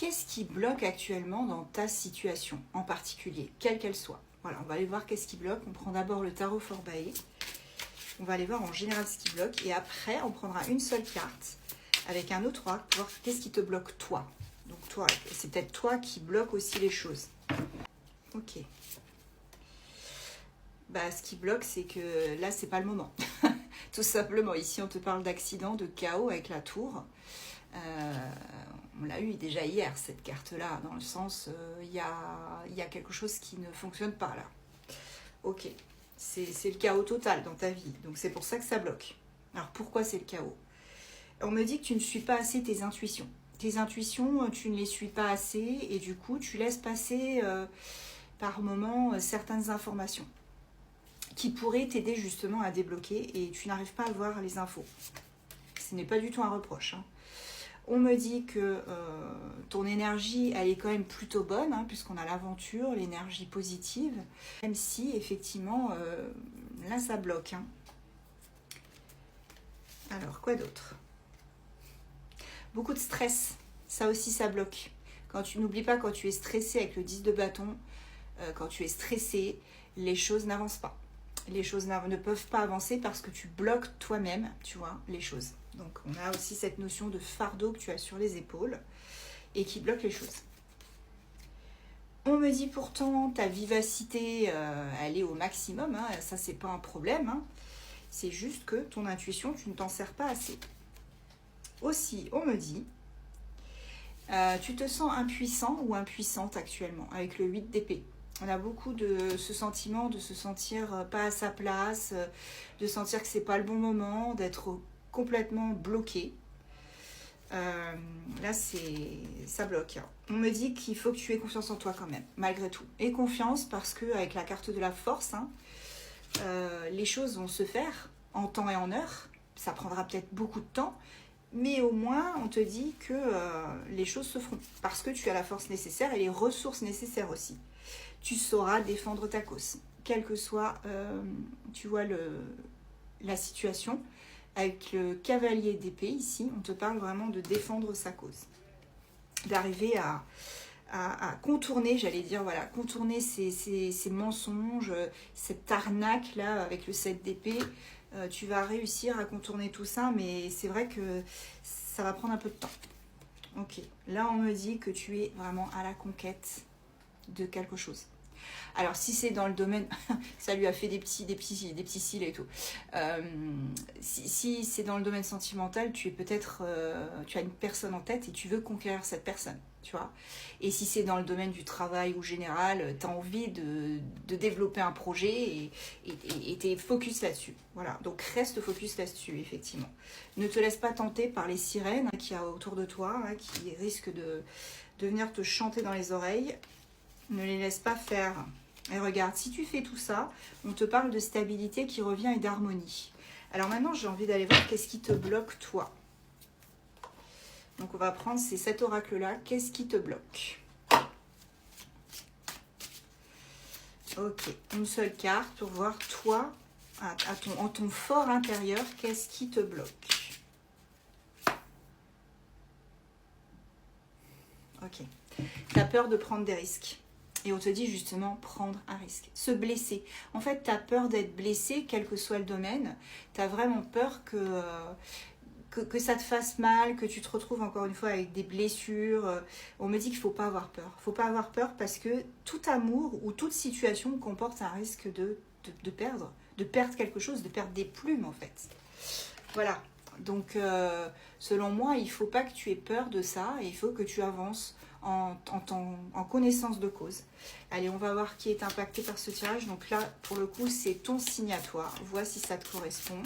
Qu'est-ce qui bloque actuellement dans ta situation en particulier, quelle qu'elle soit? Voilà, on va aller voir qu'est-ce qui bloque. On prend d'abord le tarot Forbae. On va aller voir en général ce qui bloque. Et après, on prendra une seule carte avec un autre oracle pour voir qu'est-ce qui te bloque toi. Donc toi, c'est peut-être toi qui bloque aussi les choses. Ok. Bah, ce qui bloque, c'est que là, c'est pas le moment. Tout simplement. Ici, on te parle d'accident, de chaos avec la tour. On l'a eu déjà hier, cette carte-là, dans le sens, il y a quelque chose qui ne fonctionne pas là. Ok, c'est le chaos total dans ta vie, donc c'est pour ça que ça bloque. Alors pourquoi c'est le chaos? On me dit que tu ne suis pas assez tes intuitions. Tes intuitions, tu ne les suis pas assez et du coup, tu laisses passer par moments certaines informations qui pourraient t'aider justement à débloquer et tu n'arrives pas à voir les infos. Ce n'est pas du tout un reproche, hein. On me dit que ton énergie, elle est quand même plutôt bonne, hein, puisqu'on a l'aventure, l'énergie positive, même si, effectivement, là, ça bloque. Hein. Alors, quoi d'autre? Beaucoup de stress, ça aussi, ça bloque. N'oublie pas, quand tu es stressé avec le 10 de bâton, quand tu es stressé, les choses n'avancent pas. Les choses ne peuvent pas avancer parce que tu bloques toi-même, tu vois, les choses. Donc, on a aussi cette notion de fardeau que tu as sur les épaules et qui bloque les choses. On me dit pourtant, ta vivacité, elle est au maximum. Hein, ça, c'est pas un problème. Hein, c'est juste que ton intuition, tu ne t'en sers pas assez. Aussi, on me dit, tu te sens impuissant ou impuissante actuellement avec le 8 d'épée. On a beaucoup de ce sentiment de se sentir pas à sa place, de sentir que c'est pas le bon moment, d'être complètement bloqué. Là, ça bloque. On me dit qu'il faut que tu aies confiance en toi quand même, malgré tout. Et confiance parce qu'avec la carte de la force, hein, les choses vont se faire en temps et en heure. Ça prendra peut-être beaucoup de temps, mais au moins, on te dit que les choses se feront parce que tu as la force nécessaire et les ressources nécessaires aussi. Tu sauras défendre ta cause, quelle que soit, tu vois, la situation. Avec le cavalier d'épée, ici, on te parle vraiment de défendre sa cause. D'arriver à contourner, j'allais dire, voilà, contourner ces mensonges, cette arnaque-là avec le 7 d'épée. Tu vas réussir à contourner tout ça, mais c'est vrai que ça va prendre un peu de temps. Ok, là on me dit que tu es vraiment à la conquête de quelque chose. Alors si c'est dans le domaine, ça lui a fait des petits cils et tout. Si c'est dans le domaine sentimental, tu es peut-être, tu as une personne en tête et tu veux conquérir cette personne, tu vois. Et si c'est dans le domaine du travail ou général, tu as envie de développer un projet et tu es focus là-dessus. Voilà, donc reste focus là-dessus, effectivement. Ne te laisse pas tenter par les sirènes qu'il y a autour de toi, hein, qui risquent de venir te chanter dans les oreilles. Ne les laisse pas faire. Et regarde, si tu fais tout ça, on te parle de stabilité qui revient et d'harmonie. Alors maintenant, j'ai envie d'aller voir qu'est-ce qui te bloque toi. Donc on va prendre cet oracle-là. Qu'est-ce qui te bloque? Ok, une seule carte pour voir toi, en ton fort intérieur, qu'est-ce qui te bloque? Ok, tu as peur de prendre des risques. Et on te dit justement prendre un risque, se blesser. En fait, tu as peur d'être blessé, quel que soit le domaine. Tu as vraiment peur que ça te fasse mal, que tu te retrouves encore une fois avec des blessures. On me dit qu'il ne faut pas avoir peur. Il ne faut pas avoir peur parce que tout amour ou toute situation comporte un risque de perdre quelque chose, de perdre des plumes en fait. Voilà. Donc, selon moi, il ne faut pas que tu aies peur de ça. Il faut que tu avances en connaissance de cause. Allez, on va voir qui est impacté par ce tirage. Donc là, pour le coup, c'est ton signe à toi. Vois si ça te correspond.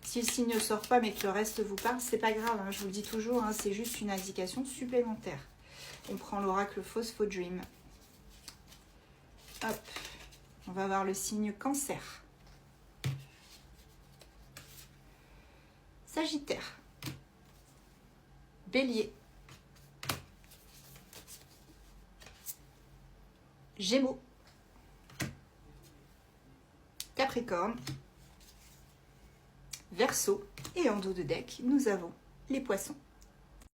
Si le signe ne sort pas, mais que le reste vous parle, c'est pas grave. Hein, je vous le dis toujours, hein, c'est juste une indication supplémentaire. On prend l'oracle Phosphodream. Hop. On va voir le signe Cancer. Sagittaire. Bélier. Gémeaux, Capricorne, Verseau et en dos de deck, nous avons les poissons.